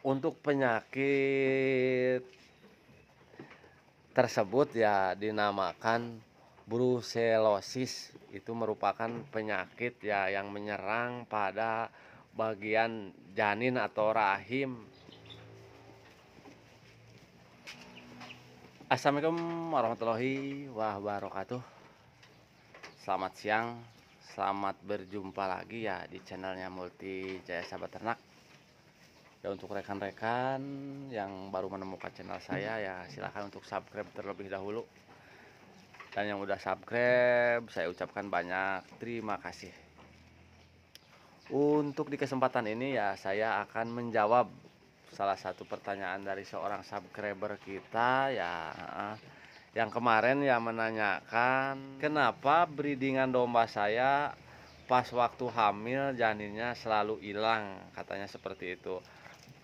Untuk penyakit tersebut ya dinamakan brusellosis. Itu merupakan penyakit ya yang menyerang pada bagian janin atau rahim. Assalamualaikum warahmatullahi wabarakatuh. Selamat siang, selamat berjumpa lagi ya di channelnya Multi Jaya Sahabat Ternak. Ya, untuk rekan-rekan yang baru menemukan channel saya ya silahkan untuk subscribe terlebih dahulu. Dan yang udah subscribe saya ucapkan banyak terima kasih. Untuk di kesempatan ini ya saya akan menjawab salah satu pertanyaan dari seorang subscriber kita ya, yang kemarin ya menanyakan kenapa breedingan domba saya pas waktu hamil janinnya selalu hilang, katanya seperti itu.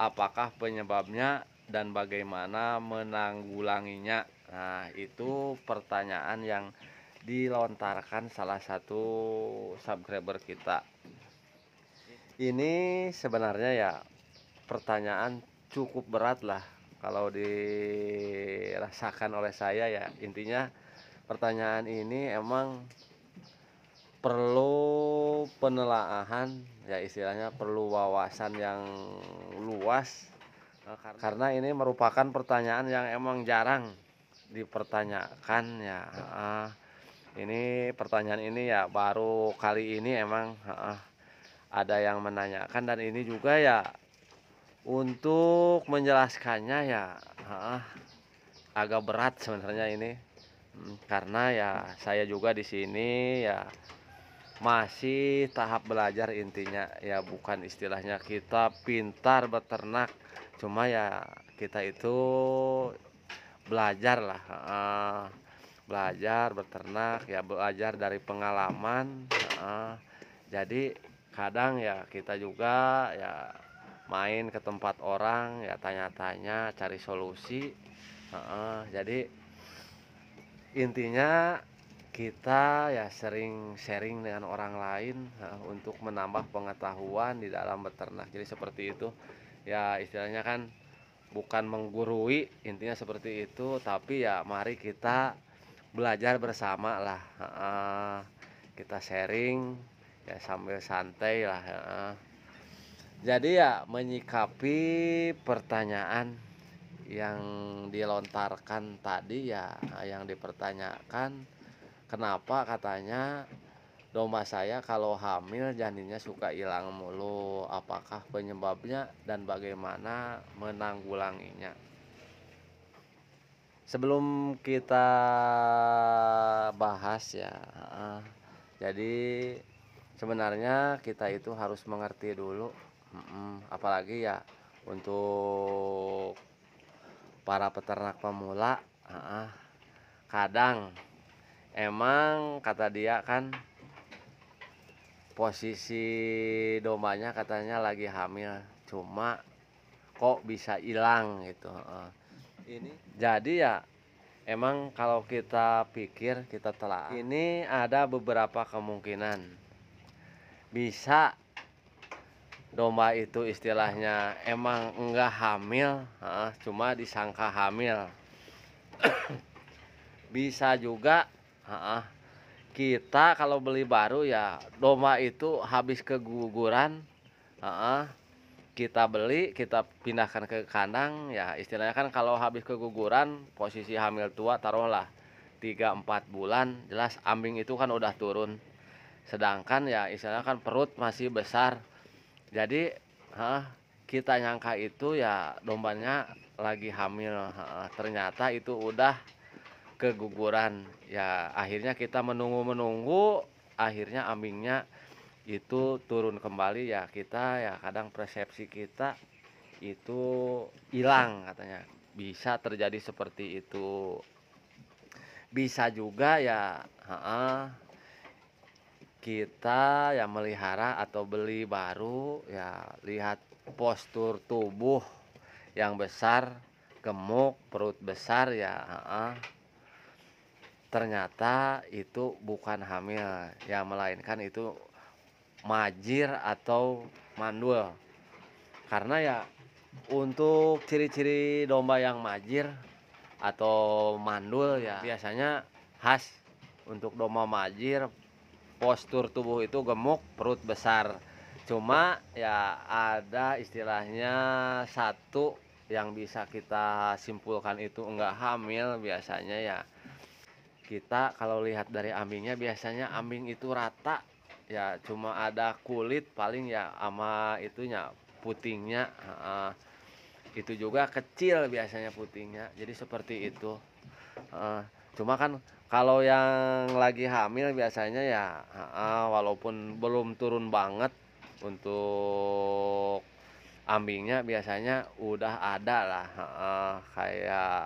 Apakah penyebabnya dan bagaimana menanggulanginya? Nah, itu pertanyaan yang dilontarkan salah satu subscriber kita. Ini sebenarnya ya pertanyaan cukup berat lah kalau dirasakan oleh saya ya. Intinya pertanyaan ini emang perlu penelaahan ya, istilahnya perlu wawasan yang luas. Karena ini merupakan pertanyaan yang emang jarang dipertanyakan ya. Ini pertanyaan ini ya baru kali ini emang ada yang menanyakan, dan ini juga ya untuk menjelaskannya ya agak berat sebenarnya ini. Karena ya saya juga di sini ya masih tahap belajar, intinya ya bukan istilahnya kita pintar beternak, cuma ya kita itu belajar lah, belajar beternak ya, belajar dari pengalaman. Jadi kadang ya kita juga ya main ke tempat orang ya, tanya-tanya cari solusi. Jadi intinya kita ya sering sharing dengan orang lain untuk menambah pengetahuan di dalam beternak. Jadi seperti itu ya, istilahnya kan bukan menggurui, intinya seperti itu, tapi ya mari kita belajar bersama lah. Kita sharing ya sambil santai lah. Jadi ya menyikapi pertanyaan yang dilontarkan tadi ya, yang dipertanyakan kenapa katanya domba saya kalau hamil janinnya suka hilang mulu, apakah penyebabnya dan bagaimana menanggulanginya. Sebelum kita bahas ya, jadi sebenarnya kita itu harus mengerti dulu, apalagi ya untuk para peternak pemula. Kadang emang kata dia kan posisi dombanya katanya lagi hamil, cuma kok bisa hilang gitu. Ini jadi ya emang kalau kita pikir, kita telah, ini ada beberapa kemungkinan. Bisa domba itu istilahnya emang enggak hamil, cuma disangka hamil. Bisa juga kita kalau beli baru ya domba itu habis keguguran, kita beli, kita pindahkan ke kandang ya, istilahnya kan kalau habis keguguran posisi hamil tua taruhlah 3-4 bulan, jelas ambing itu kan udah turun, sedangkan ya istilahnya kan perut masih besar. Jadi kita nyangka itu ya dombanya lagi hamil, ternyata itu udah keguguran ya. Akhirnya kita menunggu, akhirnya ambingnya itu turun kembali ya. Kita ya kadang persepsi kita itu hilang katanya, bisa terjadi seperti itu. Bisa juga ya kita ya melihara atau beli baru ya, lihat postur tubuh yang besar, gemuk, perut besar ya, ternyata itu bukan hamil ya, melainkan itu majir atau mandul. Karena ya Untuk ciri-ciri domba yang majir atau mandul ya biasanya khas untuk domba majir, postur tubuh itu gemuk, perut besar. Cuma ya ada istilahnya satu yang bisa kita simpulkan itu enggak hamil biasanya ya. Kita kalau lihat dari ambingnya biasanya ambing itu rata, ya cuma ada kulit paling ya ama itunya putingnya, heeh. Itu juga kecil biasanya putingnya, jadi seperti itu, heeh. Cuma kan kalau yang lagi hamil biasanya ya heeh, walaupun belum turun banget untuk ambingnya biasanya udah ada lah, heeh, kayak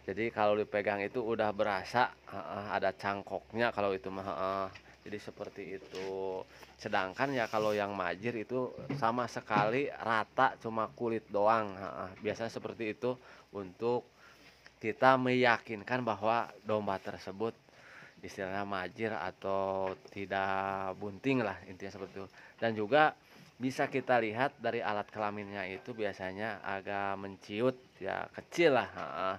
jadi kalau dipegang itu udah berasa, heeh, ada cangkoknya kalau itu mah, heeh. Jadi seperti itu. Sedangkan ya kalau yang majir itu sama sekali rata cuma kulit doang, heeh. Biasanya seperti itu untuk kita meyakinkan bahwa domba tersebut istilahnya majir atau tidak bunting lah intinya seperti itu. Dan juga bisa kita lihat dari alat kelaminnya itu biasanya agak menciut ya kecil lah, heeh.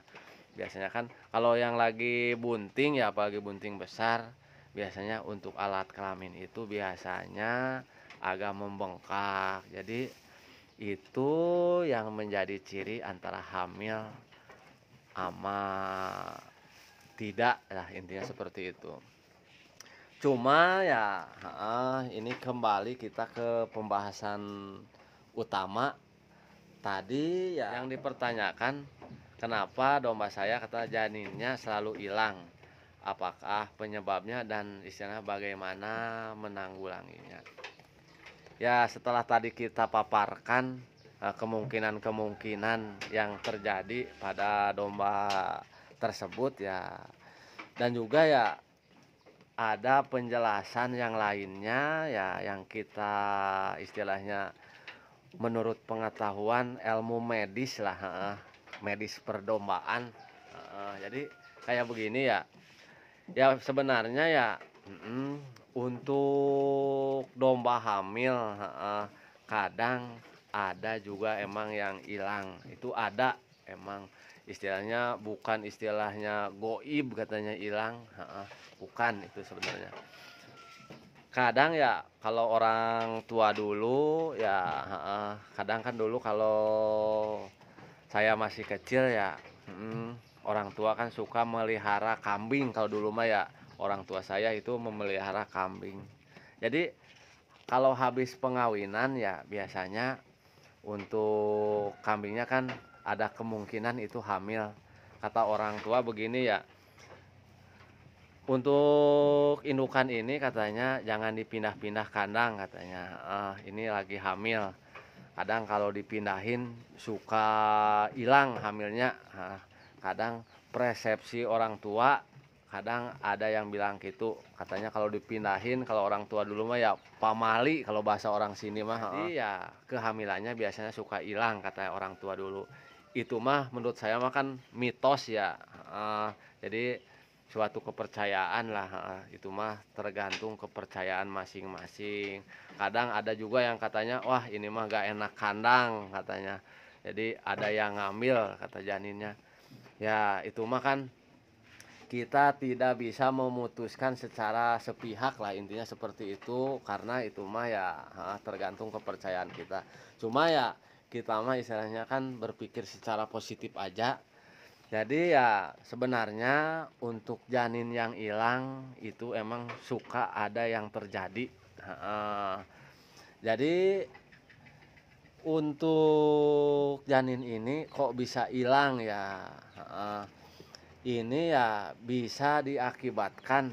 Biasanya kan kalau yang lagi bunting ya apalagi bunting besar, biasanya untuk alat kelamin itu biasanya agak membengkak. Jadi itu yang menjadi ciri antara hamil ama tidak lah intinya seperti itu. Cuma ya ini kembali kita ke pembahasan utama. Tadi ya yang dipertanyakan, kenapa domba saya kata janinnya selalu hilang? Apakah penyebabnya dan istilahnya bagaimana menanggulanginya? Ya setelah tadi kita paparkan kemungkinan-kemungkinan yang terjadi pada domba tersebut ya, dan juga ya ada penjelasan yang lainnya ya yang kita istilahnya menurut pengetahuan ilmu medis lah, heeh, medis perdombaan, heeh. Jadi kayak begini ya, ya sebenarnya ya, untuk domba hamil, heeh, kadang ada juga emang yang hilang, itu ada emang istilahnya bukan istilahnya goib katanya hilang, heeh, bukan itu sebenarnya. Kadang ya kalau orang tua dulu ya heeh, kadang kan dulu kalau saya masih kecil ya, orang tua kan suka melihara kambing kalau dulu mah ya, orang tua saya itu memelihara kambing. Jadi kalau habis pengawinan ya biasanya untuk kambingnya kan ada kemungkinan itu hamil. Kata orang tua begini ya, untuk indukan ini katanya jangan dipindah-pindah kandang katanya, ini lagi hamil. Kadang kalau dipindahin suka hilang hamilnya, kadang persepsi orang tua, kadang ada yang bilang gitu, katanya kalau dipindahin kalau orang tua dulu mah ya pamali kalau bahasa orang sini mah, jadi ya kehamilannya biasanya suka hilang kata orang tua dulu. Itu mah menurut saya mah kan mitos ya, jadi suatu kepercayaan lah, itu mah tergantung kepercayaan masing-masing. Kadang ada juga yang katanya wah ini mah gak enak kandang katanya, jadi ada yang ngambil kata janinnya. Ya itu mah kan kita tidak bisa memutuskan secara sepihak lah intinya seperti itu, karena itu mah ya tergantung kepercayaan kita. Cuma ya kita mah istilahnya kan berpikir secara positif aja. Jadi ya sebenarnya untuk janin yang hilang itu emang suka ada yang terjadi. Heeh. Jadi untuk janin ini kok bisa hilang ya? Heeh. Ini ya bisa diakibatkan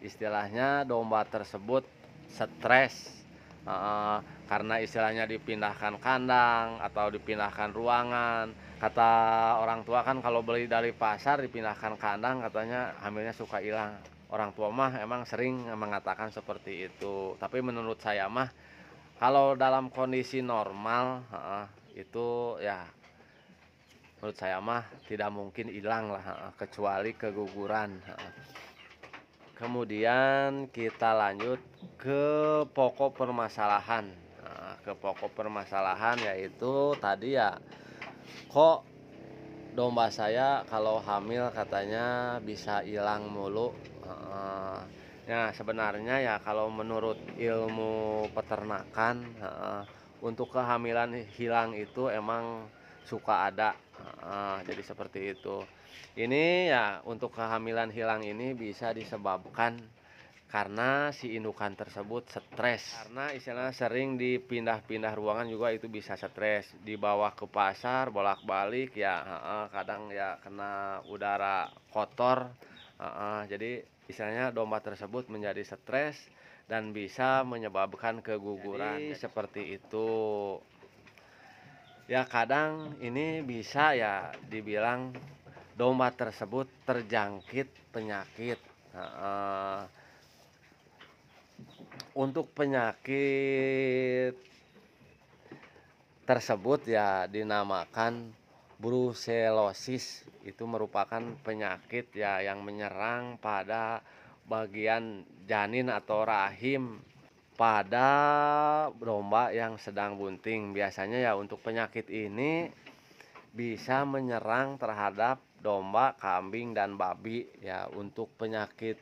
istilahnya domba tersebut stres. Heeh, karena istilahnya dipindahkan kandang atau dipindahkan ruangan. Kata orang tua kan kalau beli dari pasar dipindahkan kandang katanya hamilnya suka hilang. Orang tua mah emang sering mengatakan seperti itu. Tapi menurut saya mah kalau dalam kondisi normal, itu ya menurut saya mah tidak mungkin hilang lah, kecuali keguguran. Kemudian kita lanjut ke pokok permasalahan. ke pokok permasalahan, yaitu tadi ya, kok domba saya kalau hamil katanya bisa hilang mulu, heeh. Nah, sebenarnya ya kalau menurut ilmu peternakan, heeh, untuk kehamilan hilang itu emang suka ada, heeh, jadi seperti itu. Ini ya untuk kehamilan hilang ini bisa disebabkan karena si indukan tersebut stres, karena istilahnya sering dipindah-pindah ruangan juga itu bisa stres, dibawa ke pasar bolak-balik ya, heeh, kadang ya kena udara kotor, heeh, jadi istilahnya domba tersebut menjadi stres dan bisa menyebabkan keguguran. Jadi seperti itu. Ya kadang ini bisa ya dibilang domba tersebut terjangkit penyakit, heeh. Untuk penyakit tersebut ya dinamakan brusellosis. Itu merupakan penyakit ya yang menyerang pada bagian janin atau rahim pada domba yang sedang bunting. Biasanya ya untuk penyakit ini bisa menyerang terhadap domba, kambing, dan babi ya untuk penyakit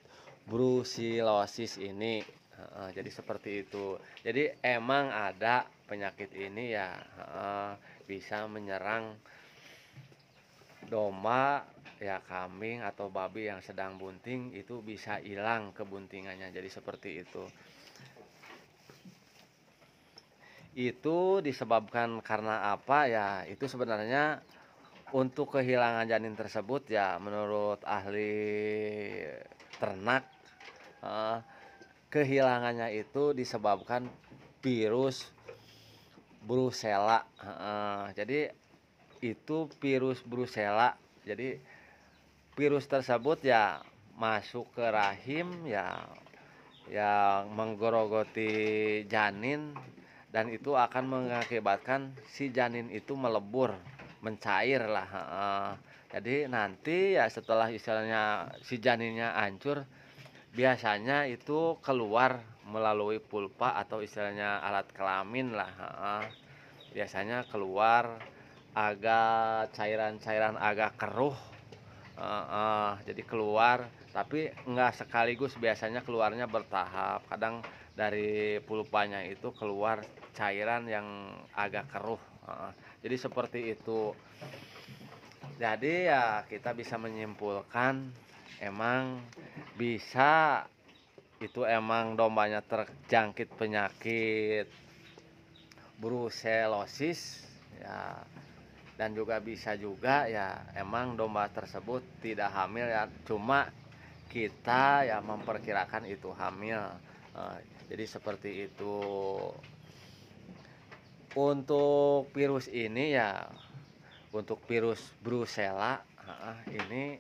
brusellosis ini. Jadi seperti itu. Jadi emang ada penyakit ini ya, bisa menyerang domba ya, kambing atau babi yang sedang bunting itu bisa hilang kebuntingannya. Jadi seperti itu. Itu disebabkan karena apa ya? Itu sebenarnya untuk kehilangan janin tersebut ya menurut ahli ternak, eh, kehilangannya itu disebabkan virus Brucella. Jadi itu virus Brucella. Jadi virus tersebut ya masuk ke rahim ya, yang menggerogoti janin, dan itu akan mengakibatkan si janin itu melebur, mencair lah, heeh. Jadi nanti ya setelah istilahnya si janinnya hancur, biasanya itu keluar melalui pulpa atau istilahnya alat kelamin lah, heeh. Biasanya keluar agak cairan-cairan agak keruh, jadi keluar, tapi enggak sekaligus, biasanya keluarnya bertahap. Kadang dari pulpanya itu keluar cairan yang agak keruh, jadi seperti itu. Jadi ya kita bisa menyimpulkan emang bisa itu emang dombanya terjangkit penyakit brusellosis ya, dan juga bisa juga ya emang domba tersebut tidak hamil ya, cuma kita ya memperkirakan itu hamil. Jadi seperti itu. Untuk virus ini ya, untuk virus Brucella, ini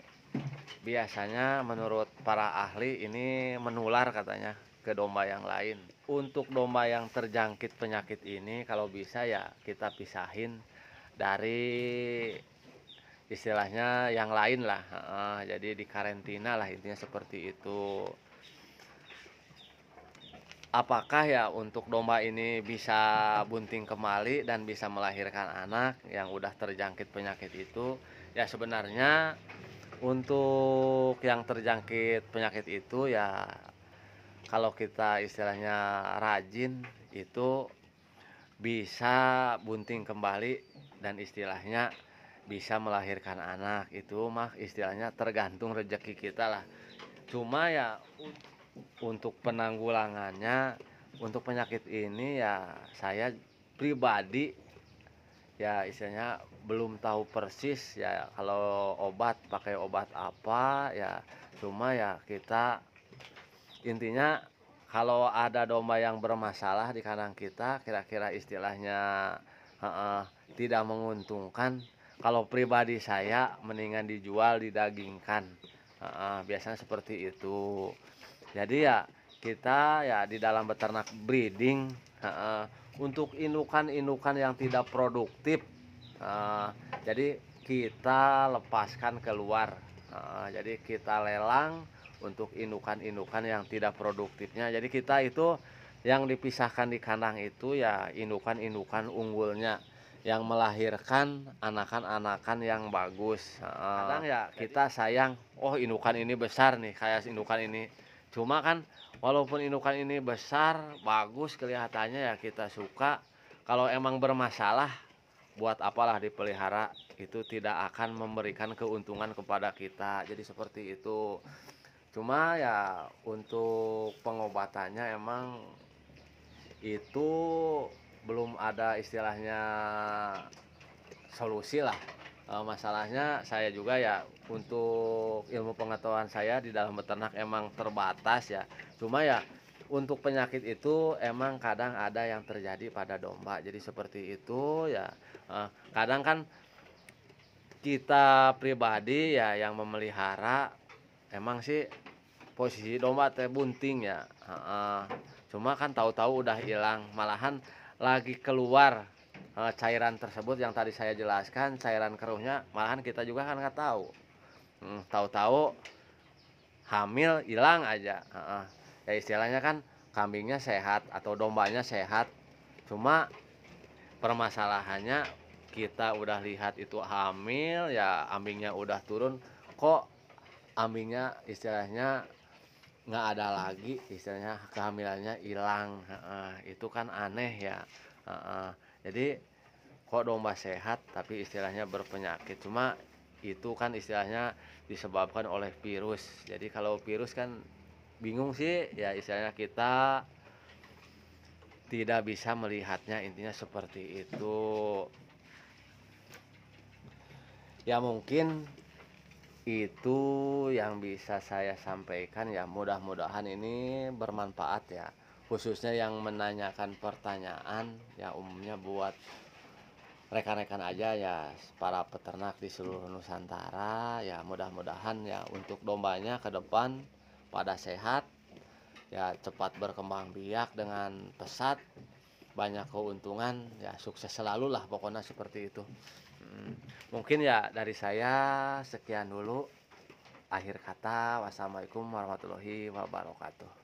biasanya menurut para ahli ini menular katanya ke domba yang lain. Untuk domba yang terjangkit penyakit ini kalau bisa ya kita pisahin dari istilahnya yang lain lah, jadi di karantina lah, intinya seperti itu. Apakah ya untuk domba ini bisa bunting kembali dan bisa melahirkan anak yang udah terjangkit penyakit itu? Ya sebenarnya untuk yang terjangkit penyakit itu ya kalau kita istilahnya rajin itu bisa bunting kembali dan istilahnya bisa melahirkan anak. Itu mah istilahnya tergantung rezeki kita lah. Cuma ya untuk penanggulangannya untuk penyakit ini ya saya pribadi ya istilahnya belum tahu persis ya kalau obat pakai obat apa ya, cuma ya kita intinya kalau ada domba yang bermasalah di kandang kita kira-kira istilahnya, heeh, tidak menguntungkan, kalau pribadi saya mendingan dijual didagingkan, biasanya seperti itu. Jadi ya kita ya di dalam beternak breeding, untuk indukan-indukan yang tidak produktif, jadi kita lepaskan keluar, jadi kita lelang untuk indukan-indukan yang tidak produktifnya. Jadi kita itu yang dipisahkan di kandang itu ya indukan-indukan unggulnya, yang melahirkan anakan-anakan yang bagus, heeh. Kadang ya kita sayang, "Oh indukan ini besar nih, kayak indukan ini." Cuma kan walaupun indukan ini besar, bagus kelihatannya ya kita suka, kalau emang bermasalah, buat apalah dipelihara, itu tidak akan memberikan keuntungan kepada kita, jadi seperti itu. Cuma ya untuk pengobatannya emang itu belum ada istilahnya solusi lah. Masalahnya saya juga ya untuk ilmu pengetahuan saya di dalam beternak emang terbatas ya. Cuma ya untuk penyakit itu emang kadang ada yang terjadi pada domba. Jadi seperti itu ya. Kadang kan kita pribadi ya yang memelihara emang sih posisi domba teh bunting ya, heeh. Cuma kan tahu-tahu udah hilang, malahan lagi keluar, cairan tersebut yang tadi saya jelaskan, cairan keruhnya, malahan kita juga kan nggak tahu. Tahu-tahu hamil hilang aja, heeh. Ya istilahnya kan kambingnya sehat atau dombanya sehat, cuma permasalahannya kita udah lihat itu hamil, ya ambingnya udah turun, kok ambingnya istilahnya nggak ada lagi, istilahnya kehamilannya hilang, itu kan aneh ya, heeh. Jadi kok domba sehat tapi istilahnya berpenyakit, cuma itu kan istilahnya disebabkan oleh virus. Jadi kalau virus kan bingung sih ya, istilahnya kita tidak bisa melihatnya, intinya seperti itu. Ya mungkin itu yang bisa saya sampaikan ya, mudah-mudahan ini bermanfaat ya, khususnya yang menanyakan pertanyaan ya, umumnya buat rekan-rekan aja ya, para peternak di seluruh Nusantara ya, mudah-mudahan ya untuk dombanya ke depan pada sehat ya, cepat berkembang biak dengan pesat, banyak keuntungan ya, sukses selalu lah pokoknya seperti itu. Mungkin ya dari saya sekian dulu. Akhir kata, wassalamualaikum warahmatullahi wabarakatuh.